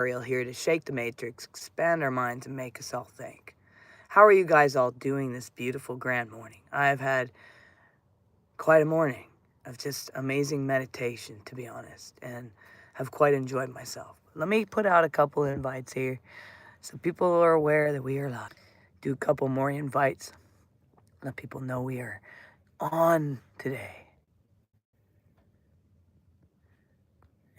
Ariel here to shake the matrix, expand our minds, and make us all think. How are you guys all doing this beautiful grand morning? I've had quite a morning of just amazing meditation, to be honest, and have quite enjoyed myself. Let me put out a couple of invites here so people are aware that we are live. Do a couple more invites. Let people know we are on today.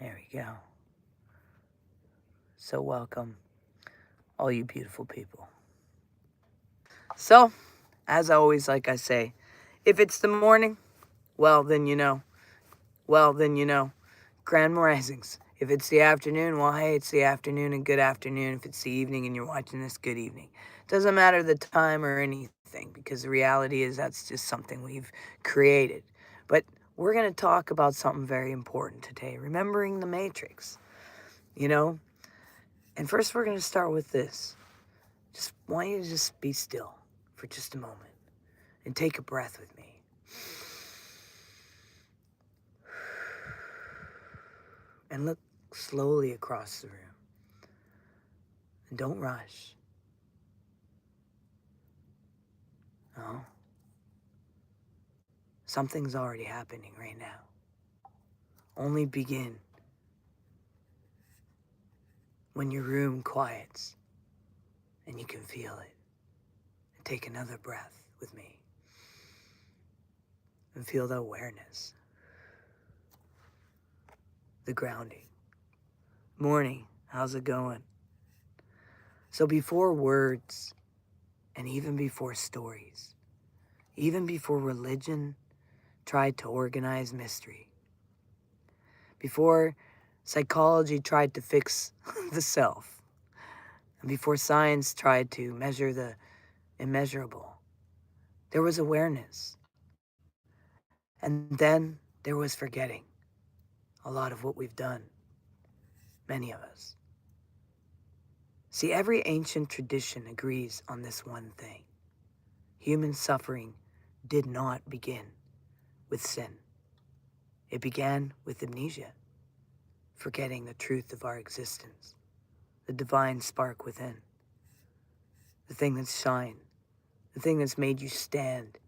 There we go. So welcome, all you beautiful people. So, as always, like I say, if it's the morning, well, then you know. Well, then you know. Grand risings. If it's the afternoon, well, hey, it's the afternoon and good afternoon. If it's the evening and you're watching this, good evening. Doesn't matter the time or anything, because the reality is that's just something we've created. But we're going to talk about something very important today, remembering the matrix, you know? And first we're going to start with this. Just want you to just be still for just a moment and take a breath with me. And look slowly across the room. And don't rush. No. Something's already happening right now. Only begin when your room quiets and you can feel it. And take another breath with me. And feel the awareness. The grounding. Morning, how's it going? So before words, and even before stories, even before religion tried to organize mystery, before psychology tried to fix the self, and before science tried to measure the immeasurable, there was awareness. And then there was forgetting a lot of what we've done, many of us. See, every ancient tradition agrees on this one thing. Human suffering did not begin with sin. It began with amnesia, forgetting the truth of our existence, the divine spark within, the thing that's shine, the thing that's made you stand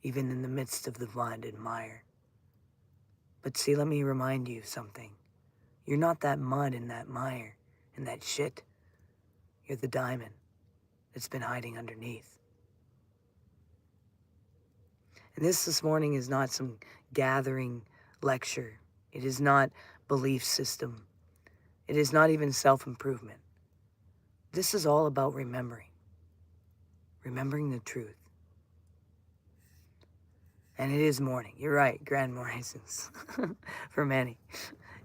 even in the midst of the blinded mire. But see, let me remind you of something. You're not that mud in that mire, in that shit. You're the diamond that's been hiding underneath. And this morning is not some gathering lecture. It is not belief system. It is not even self-improvement. This is all about remembering the truth. And it is morning. You're right, grand risings for many.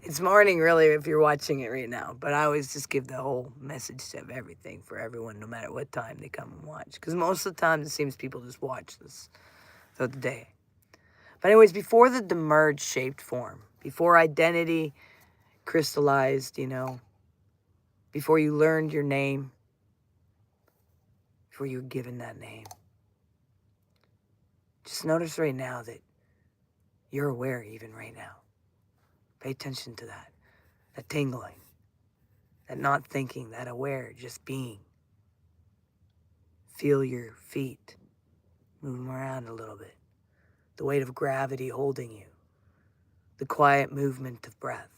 It's morning, really, if you're watching it right now. But I always just give the whole message of everything for everyone, no matter what time they come and watch. Because most of the time, it seems people just watch this throughout the day. But anyways, before the Demiurge shaped form, before identity crystallized, before you learned your name, before you were given that name, just notice right now that you're aware even right now. Pay attention to that tingling, that not thinking, that aware, just being. Feel your feet, move them around a little bit. The weight of gravity holding you, the quiet movement of breath,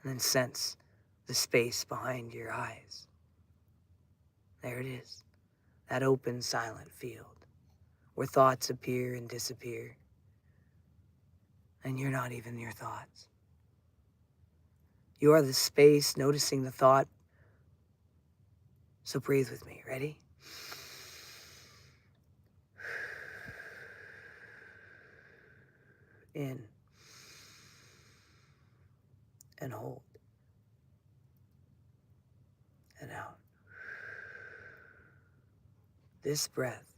and then sense the space behind your eyes. There it is, that open, silent field where thoughts appear and disappear, and you're not even your thoughts. You are the space noticing the thought. So breathe with me. Ready? In and hold and out. This breath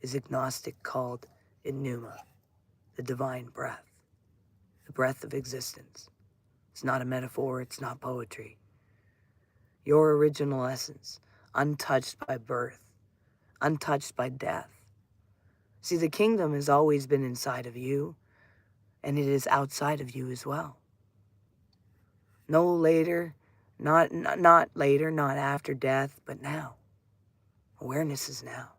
is Gnostic called pneuma, the divine breath, the breath of existence. It's not a metaphor, it's not poetry. Your original essence, untouched by birth, untouched by death. See, the kingdom has always been inside of you, and it is outside of you as well. No later, not later, not after death, but now. Awareness is now.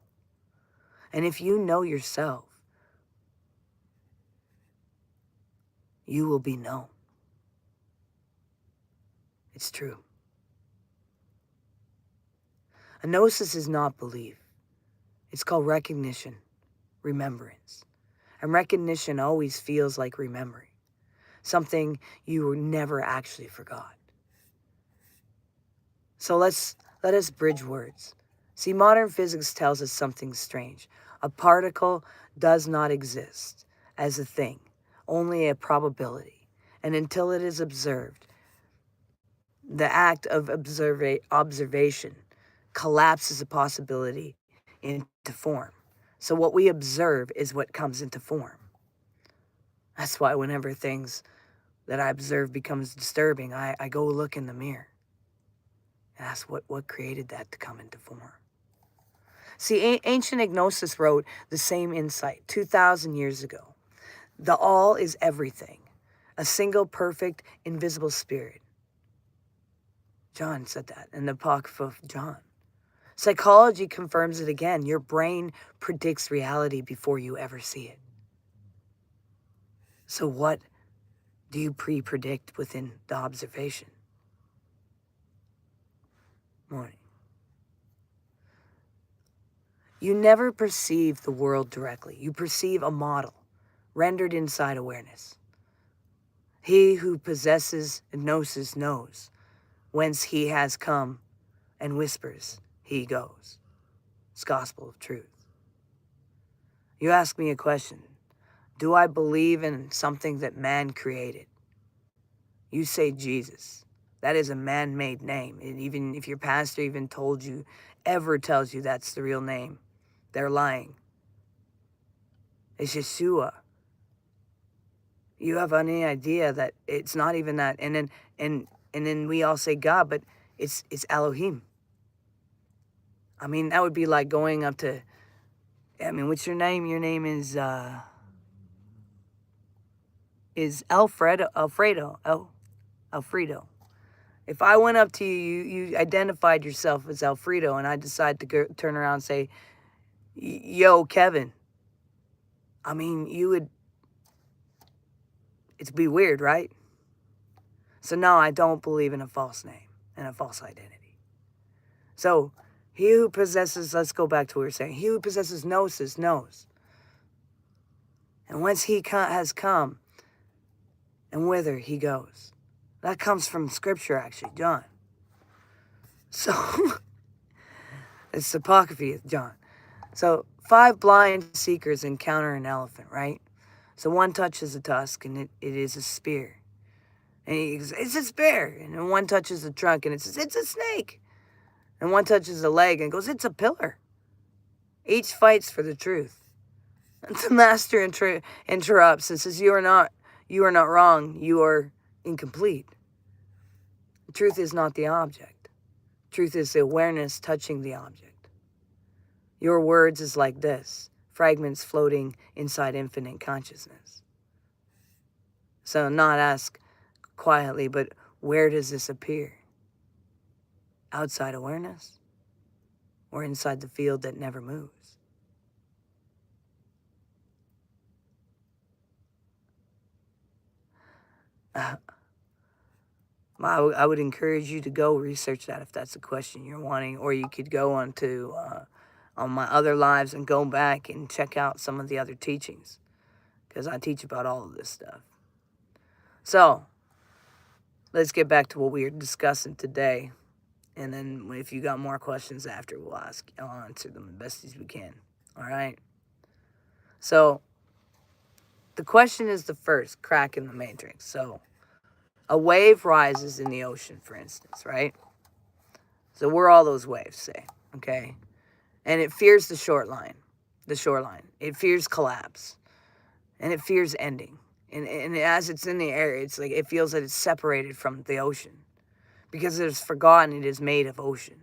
And if you know yourself, you will be known. It's true. A gnosis is not belief. It's called recognition, remembrance. And recognition always feels like remembering, something you never actually forgot. So let us bridge words. See, modern physics tells us something strange. A particle does not exist as a thing, only a probability. And until it is observed, the act of observation collapses a possibility into form. So what we observe is what comes into form. That's why whenever things that I observe becomes disturbing, I go look in the mirror. And that's what created that to come into form. See, ancient Gnosis wrote the same insight 2,000 years ago. The all is everything, a single, perfect, invisible spirit. John said that in the Apocryphon of John. Psychology confirms it again. Your brain predicts reality before you ever see it. So what do you pre-predict within the observation? Morning. You never perceive the world directly. You perceive a model rendered inside awareness. He who possesses gnosis knows whence he has come and whispers he goes. It's gospel of truth. You ask me a question. Do I believe in something that man created? You say Jesus. That is a man-made name. And even if your pastor even ever tells you that's the real name, they're lying. It's Yeshua. You have any idea that it's not even that? And then we all say God, but it's Elohim. I mean, that would be like going up to, what's your name? Your name is Alfredo. If I went up to you, you identified yourself as Alfredo, and I decide to turn around and say, yo, Kevin. I mean, it'd be weird, right? So no, I don't believe in a false name and a false identity. So he who possesses, let's go back to what we were saying. He who possesses gnosis knows. And whence he has come and whither he goes. That comes from scripture, actually, John. So, it's the Apocryphon of John. So, 5 blind seekers encounter an elephant, right? So one touches a tusk, and it is a spear. And he goes, it's a spear. And then one touches the trunk, and it says, it's a snake. And one touches the leg, and goes, it's a pillar. Each fights for the truth. And the master interrupts and says, you are not wrong. You are incomplete. Truth is not the object. Truth is the awareness touching the object. Your words is like this, fragments floating inside infinite consciousness. So not ask quietly, but where does this appear? Outside awareness? Or inside the field that never moves? I would encourage you to go research that if that's a question you're wanting, or you could go on my other lives and go back and check out some of the other teachings, because I teach about all of this stuff. So let's get back to what we are discussing today, and then if you got more questions after, I'll answer them as best as we can. All right. So the question is the first crack in the matrix. So a wave rises in the ocean, for instance, right? So we're all those waves, say, okay? And it fears the shoreline. It fears collapse. And it fears ending. And as it's in the air, it's like it feels that it's separated from the ocean. Because it is forgotten it is made of ocean.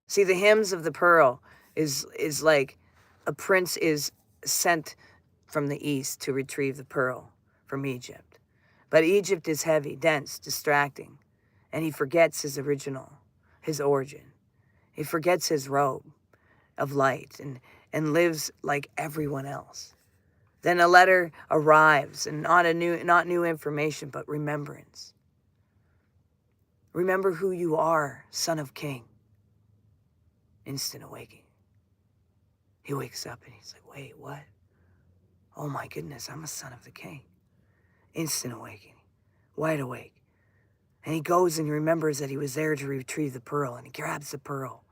See, the hymns of the pearl is like a prince is sent from the east to retrieve the pearl from Egypt. But Egypt is heavy, dense, distracting, and he forgets his origin. He forgets his robe of light and lives like everyone else. Then a letter arrives, and not new information, but remembrance. Remember who you are, son of king. Instant awakening. He wakes up and he's like, wait, what? Oh my goodness, I'm a son of the king. Instant awakening. Wide awake. And he goes and he remembers that he was there to retrieve the pearl, and he grabs the pearl,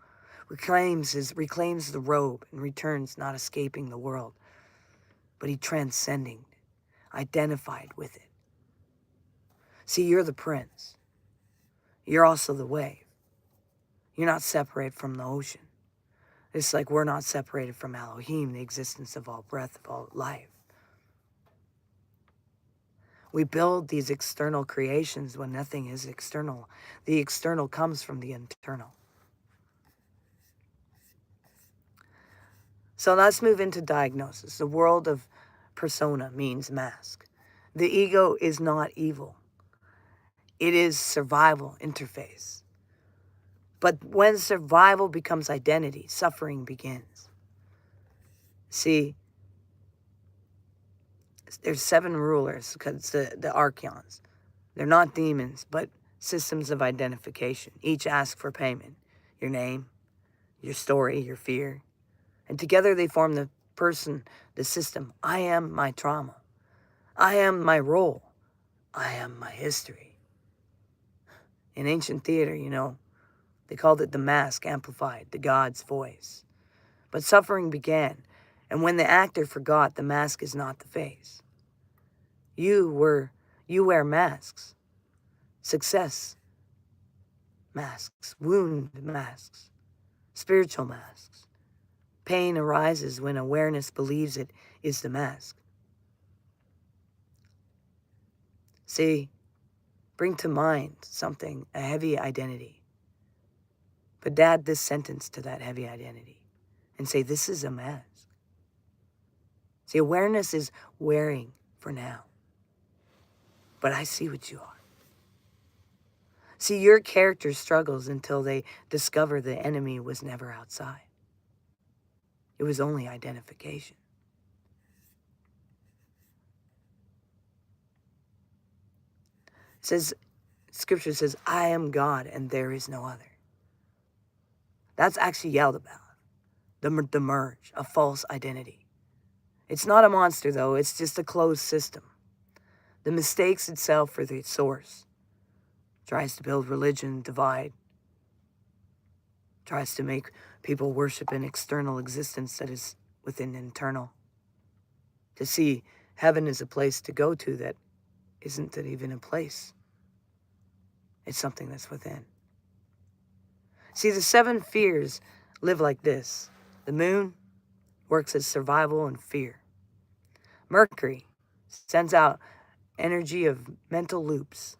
reclaims the robe, and returns, not escaping the world, but he transcending, identified with it. See, you're the prince. You're also the wave. You're not separate from the ocean. It's like we're not separated from Elohim, the existence of all breath, of all life. We build these external creations when nothing is external. The external comes from the internal. So let's move into diagnosis. The world of persona means mask. The ego is not evil. It is survival interface. But when survival becomes identity, suffering begins. See, there's 7 rulers, because the Archons. They're not demons, but systems of identification. Each ask for payment. Your name, your story, your fear. And together they form the person, the system. I am my trauma. I am my role. I am my history. In ancient theater, they called it the mask amplified, the god's voice. But suffering began, and when the actor forgot, the mask is not the face. You wear masks. Success masks, wound masks, spiritual masks. Pain arises when awareness believes it is the mask. See, bring to mind something, a heavy identity. But add this sentence to that heavy identity and say, this is a mask. See, awareness is wearing for now. But I see what you are. See, your character struggles until they discover the enemy was never outside. It was only identification. Scripture says, I am God and there is no other. That's actually yelled about. The merge, a false identity. It's not a monster, though. It's just a closed system. The mistakes itself for the source. Tries to build religion, divide. Tries to make people worship an external existence that is within internal. To see heaven is a place to go to that isn't even a place. It's something that's within. See, the 7 fears live like this. The moon works as survival and fear. Mercury sends out energy of mental loops.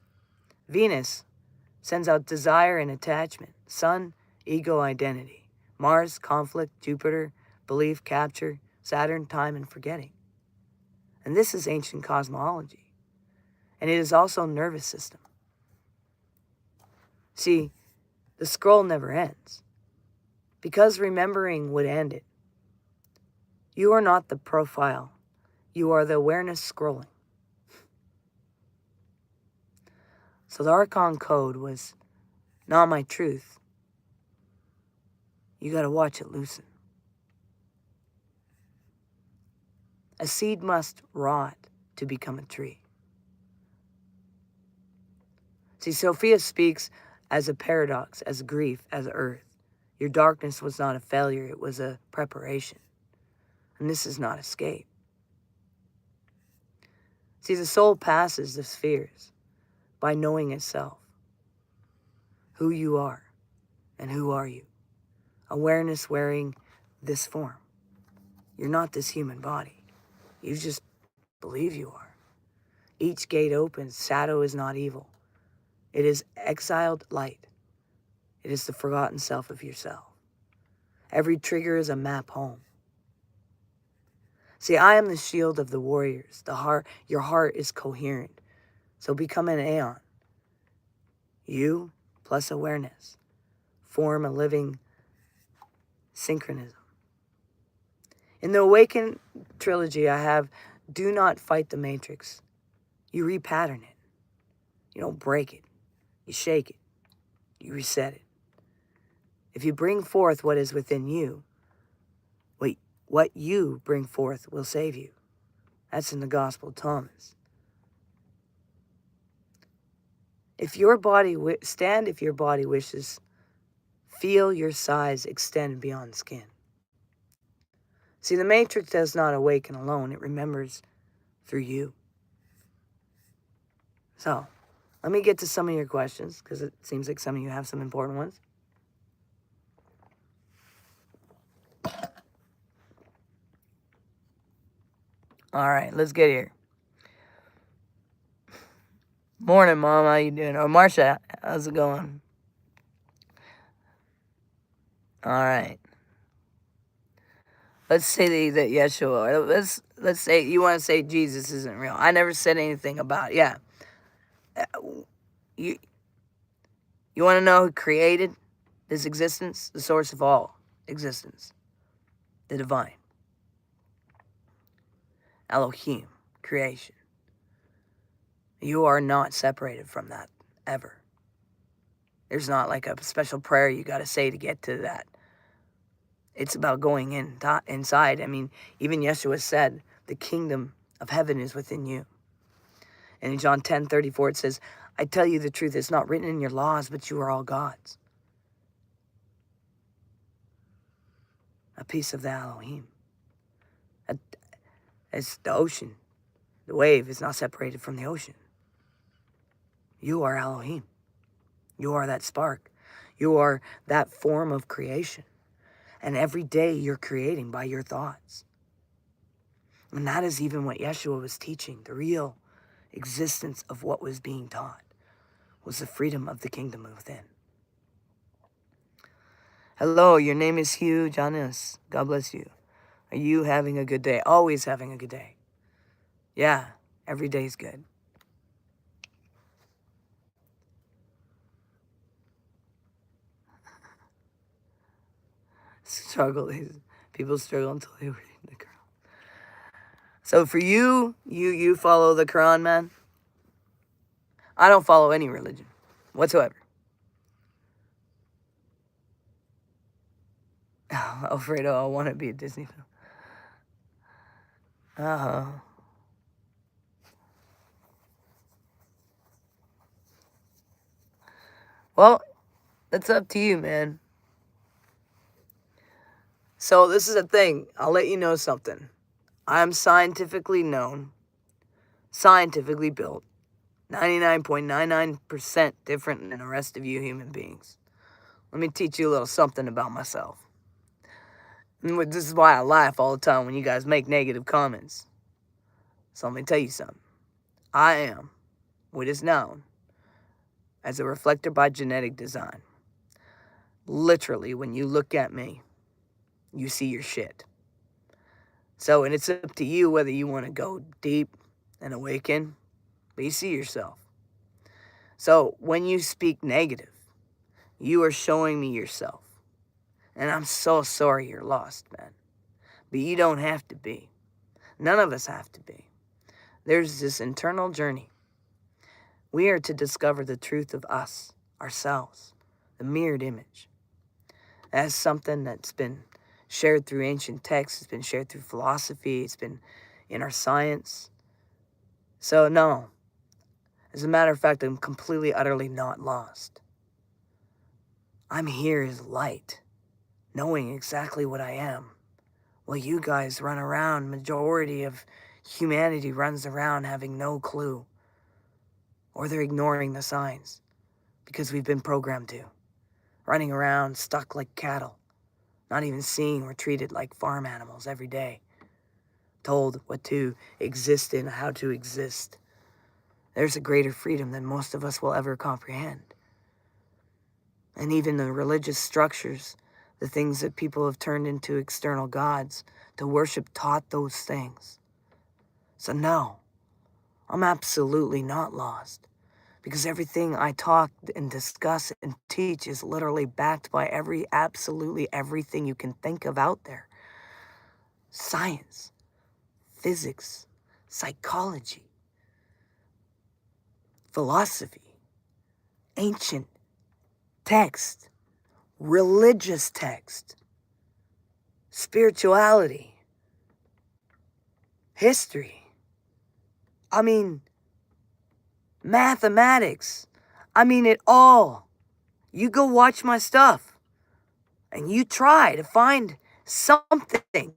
Venus sends out desire and attachment. Sun, ego, identity. Mars, conflict. Jupiter, belief, capture. Saturn, time and forgetting. And this is ancient cosmology. And it is also nervous system. See, the scroll never ends. Because remembering would end it. You are not the profile. You are the awareness scrolling. So the Archon code was not my truth. You got to watch it loosen. A seed must rot to become a tree. See, Sophia speaks as a paradox, as grief, as earth. Your darkness was not a failure, it was a preparation. And this is not escape. See, the soul passes the spheres by knowing itself. Who you are and who are you. Awareness wearing this form. You're not this human body. You just believe you are. Each gate opens. Shadow is not evil. It is exiled light. It is the forgotten self of yourself. Every trigger is a map home. See, I am the shield of the warriors. Your heart is coherent. So become an aeon. You plus awareness form a living synchronism. In the Awaken trilogy, I have, do not fight the matrix. You repattern it. You don't break it. You shake it. You reset it. If you bring forth what is within you, what you bring forth will save you. That's in the Gospel of Thomas. If your body, stand if your body wishes, feel your size extend beyond skin. See, the matrix does not awaken alone. It remembers through you. So, let me get to some of your questions, because it seems like some of you have some important ones. All right, let's get here. Morning, Mom. How you doing? Oh, Marsha, how's it going? All right. Let's say that Yeshua. Let's say you want to say Jesus isn't real. I never said anything about it. Yeah. You want to know who created this existence? The source of all existence. The divine. Elohim. Creation. You are not separated from that, ever. There's not like a special prayer you got to say to get to that. It's about going inside. I mean, even Yeshua said, the kingdom of heaven is within you. And in John 10:34, it says, I tell you the truth, it's not written in your laws, but you are all God's. A piece of the Elohim. It's the ocean. The wave is not separated from the ocean. You are Elohim. You are that spark. You are that form of creation. And every day you're creating by your thoughts. And that is even what Yeshua was teaching. The real existence of what was being taught was the freedom of the kingdom within. Hello, your name is Hugh Janis. God bless you. Are you having a good day? Always having a good day. Yeah, every day is good. People struggle until they read the Quran. So for you follow the Quran, man. I don't follow any religion whatsoever. Alfredo, I want to be a Disney film. Well, that's up to you, man. So this is a thing. I'll let you know something. I'm scientifically known, scientifically built, 99.99% different than the rest of you human beings. Let me teach you a little something about myself. And this is why I laugh all the time when you guys make negative comments. So let me tell you something. I am what is known as a reflector by genetic design. Literally, when you look at me, you see your shit. So, and it's up to you whether you want to go deep and awaken, but you see yourself. So, when you speak negative, you are showing me yourself. And I'm so sorry you're lost, man. But you don't have to be. None of us have to be. There's this internal journey. We are to discover the truth of us, ourselves, the mirrored image. That's something that's been shared through ancient texts, it's been shared through philosophy, it's been in our science. So no, as a matter of fact, I'm completely, utterly not lost. I'm here as light, knowing exactly what I am. While you guys run around, majority of humanity runs around having no clue. Or they're ignoring the signs because we've been programmed to. Running around stuck like cattle, not even seeing we're treated like farm animals every day. Told what to exist in, how to exist. There's a greater freedom than most of us will ever comprehend. And even the religious structures, the things that people have turned into external gods to worship, taught those things. So no, I'm absolutely not lost, because everything I talk and discuss and teach is literally backed by absolutely everything you can think of out there. Science, physics, psychology, philosophy, ancient text, religious text, spirituality, history. I mean, mathematics. I mean it all. You go watch my stuff and you try to find something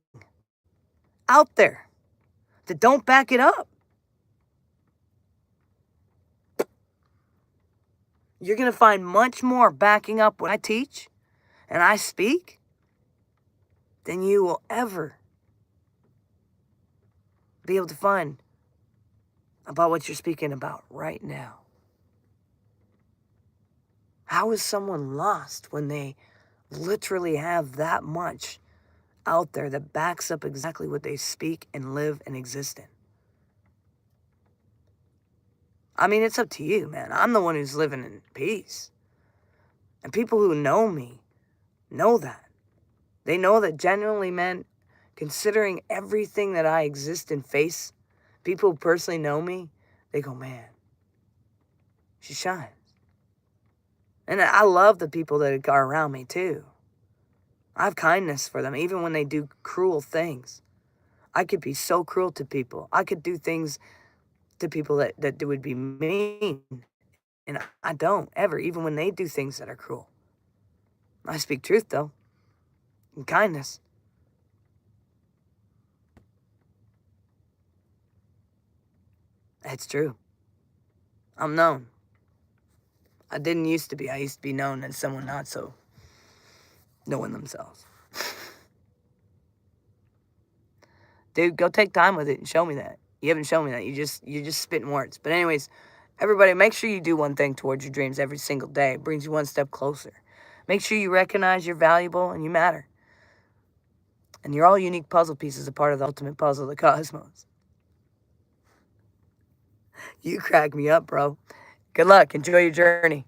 out there that don't back it up. You're going to find much more backing up what I teach and I speak than you will ever be able to find about what you're speaking about right now. How is someone lost when they literally have that much out there that backs up exactly what they speak and live and exist in? I mean, it's up to you, man. I'm the one who's living in peace. And people who know me know that. They know that genuinely, man, considering everything that I exist and face, people who personally know me, they go, man, she shines. And I love the people that are around me too. I have kindness for them, even when they do cruel things. I could be so cruel to people. I could do things to people that would be mean. And I don't, ever, even when they do things that are cruel. I speak truth, though, and kindness. It's true. I'm known. I didn't used to be. I used to be known as someone not so knowing themselves. Dude, go take time with it and show me that. You haven't shown me that. You're just spitting words. But anyways, everybody, make sure you do one thing towards your dreams every single day. It brings you one step closer. Make sure you recognize you're valuable and you matter. And you're all unique puzzle pieces, a part of the ultimate puzzle of the cosmos. You crack me up, bro. Good luck. Enjoy your journey.